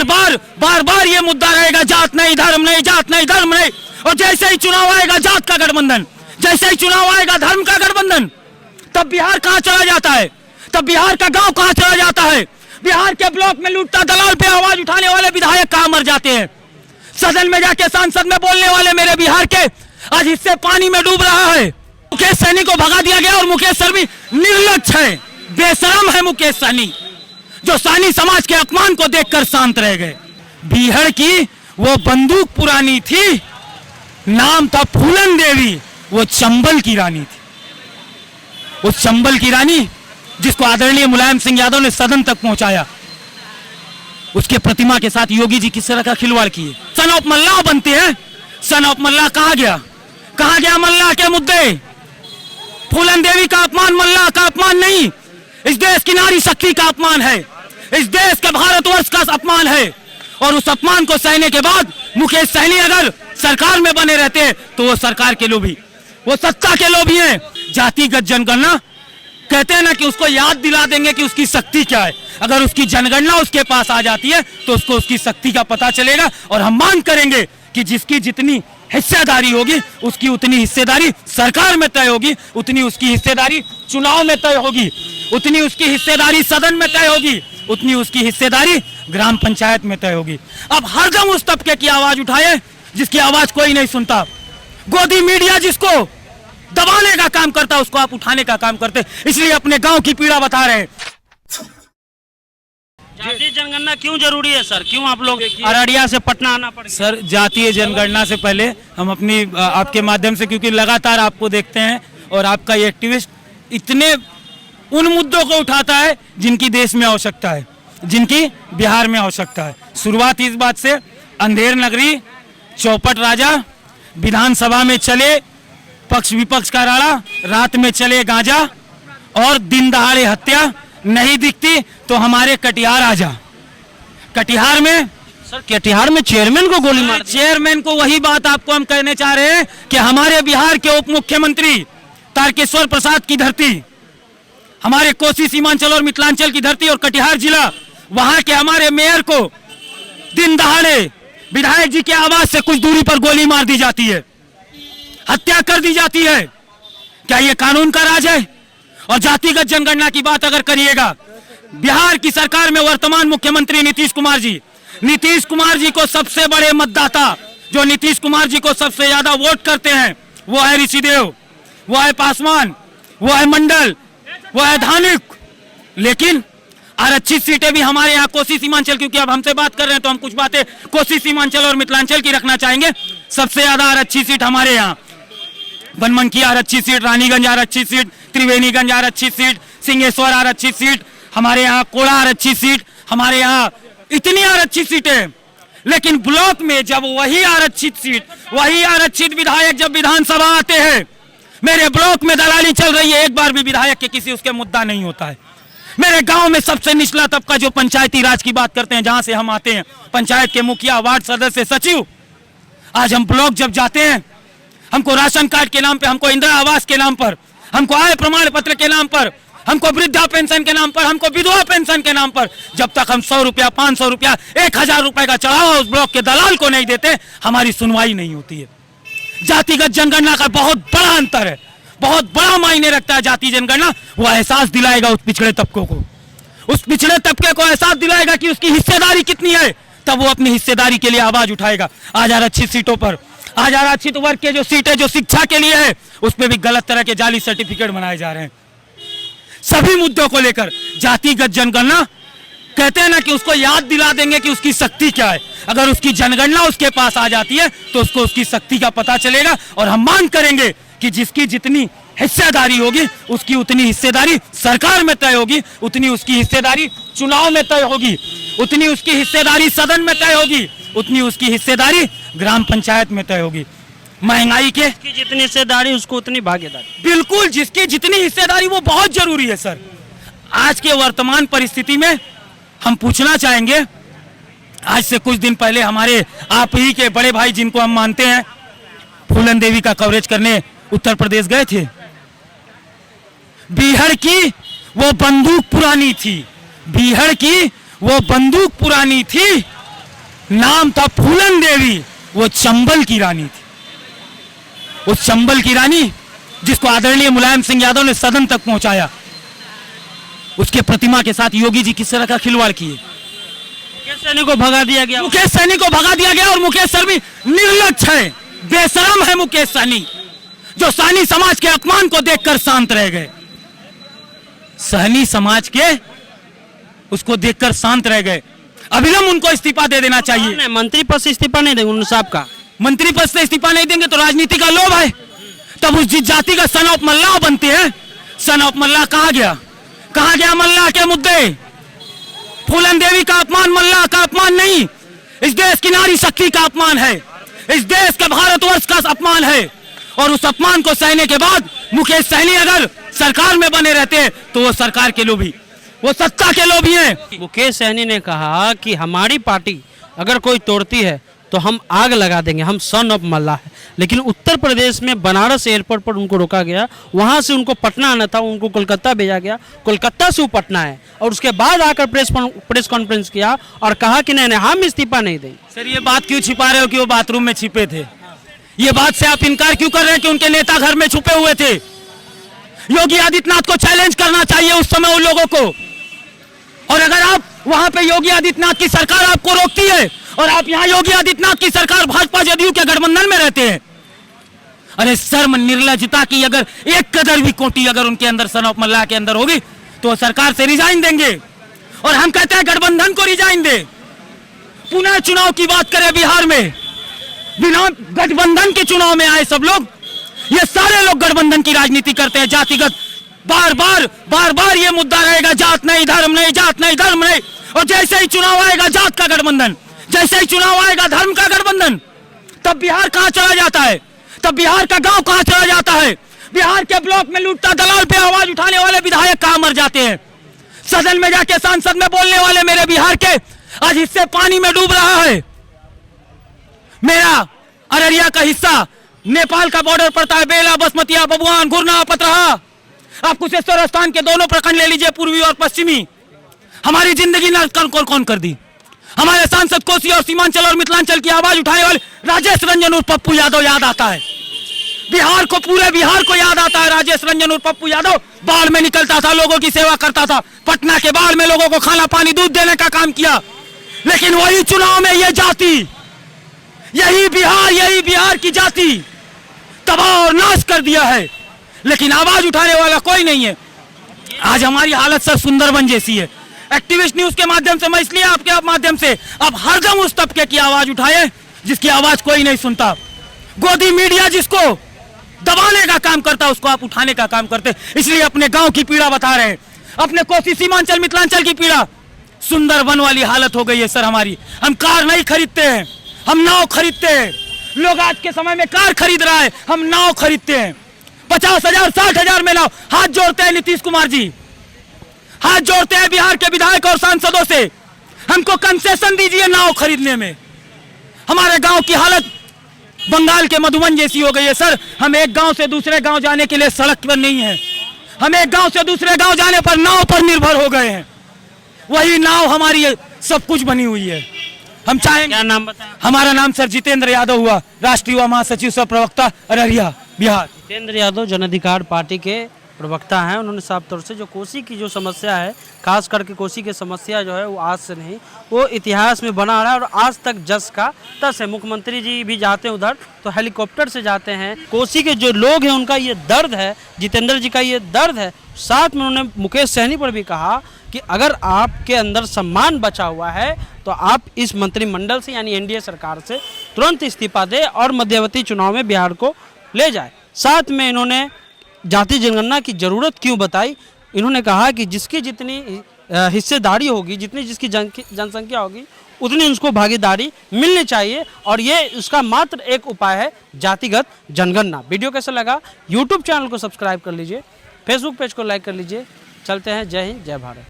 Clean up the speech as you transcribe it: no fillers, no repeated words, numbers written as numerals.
बार बार ये मुद्दा रहेगा, जात नहीं धर्म नहीं, जात नहीं धर्म नहीं। और जैसे ही चुनाव आएगा जात का गठबंधन, जैसे ही चुनाव आएगा धर्म का गठबंधन, तब बिहार कहां चला जाता है, तब बिहार का गांव कहां चला जाता है, बिहार के ब्लॉक में लूटता दलाल पे आवाज उठाने वाले विधायक कहां मर जाते हैं, सदन में जाके सांसद में बोलने वाले मेरे बिहार के आज हिस्से पानी में डूब रहा है। मुकेश सहनी को भगा दिया गया और मुकेश सहनी निर्लज्ज है, बेशरम है मुकेश सहनी, जो सहनी समाज के अपमान को देखकर शांत रह गए। बिहार की वो बंदूक पुरानी थी, नाम था फूलन देवी, वो चंबल की रानी थी। उस चंबल की रानी जिसको आदरणीय मुलायम सिंह यादव ने सदन तक पहुंचाया, उसके प्रतिमा के साथ योगी जी किस तरह का खिलवाड़ किए। सन ऑफ मल्लाह बनते हैं, सन ऑफ मल्लाह कहा गया, कहा गया मल्लाह के मुद्दे। फूलन देवी का अपमान मल्लाह का अपमान नहीं, इस देश की नारी शक्ति का अपमान है, इस देश के भारतवर्ष का अपमान है। और उस अपमान को सहने के बाद मुकेश सहनी अगर सरकार में बने रहते तो वो सरकार के लोभी, वो सत्ता के लोभी हैं। जातिगत जनगणना कहते हैं ना कि उसको याद दिला देंगे कि उसकी शक्ति क्या है। अगर उसकी जनगणना उसके पास आ जाती है तो उसको उसकी शक्ति का पता चलेगा। और हम मांग करेंगे कि जिसकी जितनी हिस्सेदारी होगी उसकी उतनी हिस्सेदारी सरकार में तय होगी, उतनी उसकी हिस्सेदारी चुनाव में तय होगी, उतनी उसकी हिस्सेदारी सदन में तय होगी, उतनी उसकी हिस्सेदारी ग्राम पंचायत में तय होगी। अब हरदम उस तबके की आवाज उठाए जिसकी आवाज कोई नहीं सुनता। गोदी मीडिया जिसको दबाने का काम करता उसको आप उठाने का काम करते, इसलिए अपने गांव की पीड़ा बता रहे हैं। जातीय जनगणना क्यों जरूरी है सर? क्यों आप लोग अररिया से पटना आना पड़ गया? सर, जातीय जनगणना से पहले हम अपनी आपके माध्यम से, क्योंकि लगातार आपको देखते हैं और आपका ये एक्टिविस्ट इतने उन मुद्दों को उठाता है जिनकी देश में आवश्यकता है, जिनकी बिहार में आवश्यकता है। शुरुआत इस बात से, अंधेर नगरी, चौपट राजा, विधानसभा में चले पक्ष विपक्ष का राड़ा, रात में चले गांजा और दिन दहाड़े हत्या नहीं दिखती तो हमारे कटिहार आ जा। कटिहार में सर, कटिहार में चेयरमैन को गोली मार, चेयरमैन को, वही बात आपको हम कहने चाह रहे हैं कि हमारे बिहार के उप मुख्यमंत्री तारकेश्वर प्रसाद की धरती, हमारे कोसी सीमांचल और मिथिलांचल की धरती और कटिहार जिला, वहां के हमारे मेयर को दिन दहाड़े विधायक जी के आवास से कुछ दूरी पर गोली मार दी जाती है, हत्या कर दी जाती है। क्या ये कानून का राज है? और जातिगत जनगणना की बात अगर करिएगा, बिहार की सरकार में वर्तमान मुख्यमंत्री नीतीश कुमार जी को सबसे बड़े मतदाता, जो नीतीश कुमार जी को सबसे ज्यादा वोट करते हैं, वो है ऋषिदेव, वो है पासवान, वो है मंडल, वो है धानिक। लेकिन आरक्षित सीटें भी हमारे यहाँ कोसी सीमांचल, क्योंकि अब हमसे बात कर रहे हैं तो हम कुछ बातें कोसी सीमांचल और मिथिलांचल की रखना चाहेंगे। सबसे ज्यादा आरक्षित सीट हमारे यहाँ बनमनखी आरक्षित सीट, रानीगंज आरक्षित सीट, त्रिवेणीगंज आरक्षित सीट, सिंहेश्वर आरक्षित सीट, हमारे यहाँ कोड़ा आरक्षित सीट, हमारे यहाँ इतनी आरक्षित सीटें। लेकिन ब्लॉक में जब वही आरक्षित सीट, वही आरक्षित विधायक जब विधानसभा आते हैं, मेरे ब्लॉक में दलाली चल रही है, एक बार भी विधायक के किसी उसके मुद्दा नहीं होता है। मेरे गांव में सबसे निचला तबका, जो पंचायती राज की बात करते हैं, जहां से हम आते हैं, पंचायत के मुखिया, वार्ड सदस्य, सचिव, आज हम ब्लॉक जब जाते हैं, हमको राशन कार्ड के नाम पे, हमको इंदिरा आवास के नाम पर, हमको आय प्रमाण पत्र के नाम पर, हमको वृद्धा पेंशन के नाम पर, हमको विधवा पेंशन के नाम पर, जब तक हम 100 रुपया, 500 रुपया, 1000 रुपए का चढ़ावा उस ब्लॉक के दलाल को नहीं देते, हमारी सुनवाई नहीं होती है। जातिगत जनगणना का बहुत बड़ा अंतर है, बहुत बड़ा मायने रखता है जाति जनगणना। वो एहसास दिलाएगा उस पिछड़े तबकों को, उस पिछड़े तबके को एहसास दिलाएगा कि उसकी हिस्सेदारी कितनी है, तब वो अपनी हिस्सेदारी के लिए आवाज उठाएगा। आज आरक्षित सीटों पर, आज आरक्षित वर्ग के जो सीटें जो शिक्षा के लिए है, उस पर भी गलत तरह के जाली सर्टिफिकेट बनाए जा रहे हैं। सभी मुद्दों को लेकर जातिगत जनगणना कहते हैं ना कि उसको याद दिला देंगे कि उसकी शक्ति क्या है। अगर उसकी जनगणना उसके पास आ जाती है तो उसको उसकी शक्ति का पता चलेगा। और हम मांग करेंगे कि जिसकी जितनी हिस्सेदारी होगी उसकी उतनी हिस्सेदारी सरकार में तय होगी, उतनी उसकी हिस्सेदारी चुनाव में तय होगी, उतनी उसकी हिस्सेदारी सदन में तय होगी, उतनी उसकी हिस्सेदारी ग्राम पंचायत में तय होगी। महंगाई के जितनी हिस्सेदारी उसको उतनी भागीदारी, बिल्कुल, जिसकी जितनी हिस्सेदारी वो बहुत जरूरी है सर। आज के वर्तमान परिस्थिति में हम पूछना चाहेंगे, आज से कुछ दिन पहले हमारे आप ही के बड़े भाई जिनको हम मानते हैं, फूलन देवी का कवरेज करने उत्तर प्रदेश गए थे। बिहार की वो बंदूक पुरानी थी, बिहार की वो बंदूक पुरानी थी, नाम था फूलन देवी, वो चंबल की रानी थी। उस चंबल की रानी जिसको आदरणीय मुलायम सिंह यादव ने सदन तक पहुंचाया, उसके प्रतिमा के साथ योगी जी किस तरह का खिलवाड़ किए। मुकेश सहनी को भगा दिया गया। मुकेश सहनी को भगा दिया गया और मुकेश सहनी निर्लज्ज है, बेशरम है मुकेश सहनी, जो सहनी समाज के अपमान को देखकर शांत रह गए। सहनी समाज के उसको देखकर शांत रह गए। अविलंब उनको इस्तीफा दे देना चाहिए। मंत्री पद से इस्तीफा नहीं देंगे उन साहब का। मंत्री पद से इस्तीफा नहीं देंगे तो राजनीति का लोभ है। तब उस जिस जाति का सन ऑफ मल्लाह बनते हैं, सन ऑफ मल्लाह कहा गया, कहा गया मल्लाह के मुद्दे। फूलन देवी का अपमान मल्लाह का अपमान नहीं, इस देश की नारी शक्ति का अपमान है, इस देश के भारतवर्ष का अपमान है। और उस अपमान को सहने के बाद मुकेश सहनी अगर सरकार में बने रहते हैं तो वो सरकार के लोभी, वो सत्ता के लोभी हैं। मुकेश सहनी ने कहा कि हमारी पार्टी अगर कोई तोड़ती है तो हम आग लगा देंगे, हम सन ऑफ मल्लाह है। लेकिन उत्तर प्रदेश में बनारस एयरपोर्ट पर उनको रोका गया, वहां से उनको पटना आना था, उनको कोलकाता भेजा गया, कोलकाता से वो पटना है और उसके बाद आकर प्रेस कॉन्फ्रेंस किया और कहा कि नहीं हम इस्तीफा नहीं देंगे। सर ये बात क्यों छिपा रहे हो कि वो बाथरूम में छिपे थे? ये बात से आप इनकार क्यों कर रहे हैं कि उनके नेता घर में छुपे हुए थे? योगी आदित्यनाथ को चैलेंज करना चाहिए उस समय उन लोगों को। और अगर आप वहां पे योगी आदित्यनाथ की सरकार आपको रोकती है और आप यहाँ योगी आदित्यनाथ की सरकार भाजपा जदयू के गठबंधन में रहते हैं, अरे शर्म निर्लज्जता की अगर एक कदर भी कोटी अगर उनके अंदर सन ऑफ मल्लाह के अंदर होगी तो वो सरकार से रिजाइन देंगे। और हम कहते हैं गठबंधन को रिजाइन दे। पुनः चुनाव की बात करें बिहार में, बिना गठबंधन के चुनाव में आए सब लोग, ये सारे लोग गठबंधन की राजनीति करते हैं, जातिगत बार बार ये मुद्दा रहेगा, जात नहीं धर्म नहीं, जात नहीं धर्म नहीं। और जैसे ही चुनाव आएगा जात का गठबंधन, जैसे ही चुनाव आएगा धर्म का गठबंधन, तब बिहार कहां चला जाता है, तब बिहार का गांव कहां चला जाता है, बिहार के ब्लॉक में लूटता दलाल पे आवाज उठाने वाले विधायक कहां मर जाते हैं, सदन में जाके सांसद में बोलने वाले मेरे बिहार के आज हिस्से पानी में डूब रहा है। मेरा अररिया का हिस्सा नेपाल का बॉर्डर पड़ता है, बेला, बसमतिया, बबुआन, गुरना, पतरहा, आप कुशेश्वर स्थान के दोनों प्रखंड ले लीजिए, पूर्वी और पश्चिमी। हमारी जिंदगी ने कौन कर दी? हमारे सांसद कोसी और सीमांचल और मिथिलांचल की आवाज उठाने वाले राजेश रंजन उर्फ पप्पू यादव याद आता है। बिहार को, पूरे बिहार को याद आता है राजेश रंजन उर्फ पप्पू यादव। बाढ़ में निकलता था, लोगों की सेवा करता था, पटना के बाढ़ में लोगों को खाना पानी दूध देने का काम किया। लेकिन वही चुनाव में ये जाति, यही बिहार की जाति तबाह और नाश कर दिया है। लेकिन आवाज उठाने वाला कोई नहीं है। आज हमारी हालत सर सुंदरबन जैसी है। एक्टिविस्ट न्यूज के माध्यम से, मैं इसलिए आपके माध्यम से आप हरदम उस तबके की आवाज उठाए जिसकी आवाज कोई नहीं सुनता। गोदी मीडिया जिसको दबाने का काम करता, उसको आप उठाने का काम करते। इसलिए अपने गांव की पीड़ा बता रहे हैं, अपने कोसी सीमांचल मिथिलांचल की पीड़ा। सुंदरबन वाली हालत हो गई है सर हमारी। हम कार नहीं खरीदते हैं, हम नाव खरीदते हैं। लोग आज के समय में कार खरीद रहा है, हम नाव खरीदते हैं। 50,000 60,000 में नाव। हाथ जोड़ते हैं नीतीश कुमार जी, हाथ जोड़ते हैं बिहार के विधायक और सांसदों से, हमको कंसेशन दीजिए नाव खरीदने में। हमारे गांव की हालत बंगाल के मधुबन जैसी हो गई है सर। हम एक गांव से दूसरे गांव जाने के लिए सड़क पर नहीं है, हम एक गांव से दूसरे गांव जाने पर नाव पर निर्भर हो गए हैं। वही नाव हमारी सब कुछ बनी हुई है। हम चाहेंगे। क्या नाम बताएं? हमारा नाम सर जितेंद्र यादव हुआ, राष्ट्रीय युवा महासचिव सह प्रवक्ता अररिया बिहार। जितेंद्र यादव जन अधिकार पार्टी के प्रवक्ता हैं। उन्होंने साफ तौर से जो कोसी की जो समस्या है, खास करके कोसी की समस्या जो है वो आज से नहीं, वो इतिहास में बना रहा है और आज तक जस का तस है। मुख्यमंत्री जी भी जाते हैं उधर तो हेलीकॉप्टर से जाते हैं। कोसी के जो लोग हैं उनका ये दर्द है, जितेंद्र जी का ये दर्द है। साथ में उन्होंने मुकेश सहनी पर भी कहा कि अगर आपके अंदर सम्मान बचा हुआ है तो आप इस मंत्रिमंडल से यानी एनडीए सरकार से तुरंत इस्तीफा दें और मध्यावधि चुनाव में बिहार को ले जाए। साथ में इन्होंने जाति जनगणना की ज़रूरत क्यों बताई। इन्होंने कहा कि जिसकी जितनी हिस्सेदारी होगी, जितनी जिसकी जनसंख्या होगी, उतनी उसको भागीदारी मिलनी चाहिए और ये उसका मात्र एक उपाय है, जातिगत जनगणना। वीडियो कैसा लगा? यूट्यूब चैनल को सब्सक्राइब कर लीजिए, फेसबुक पेज को लाइक कर लीजिए। चलते हैं। जय हिंद, जय भारत।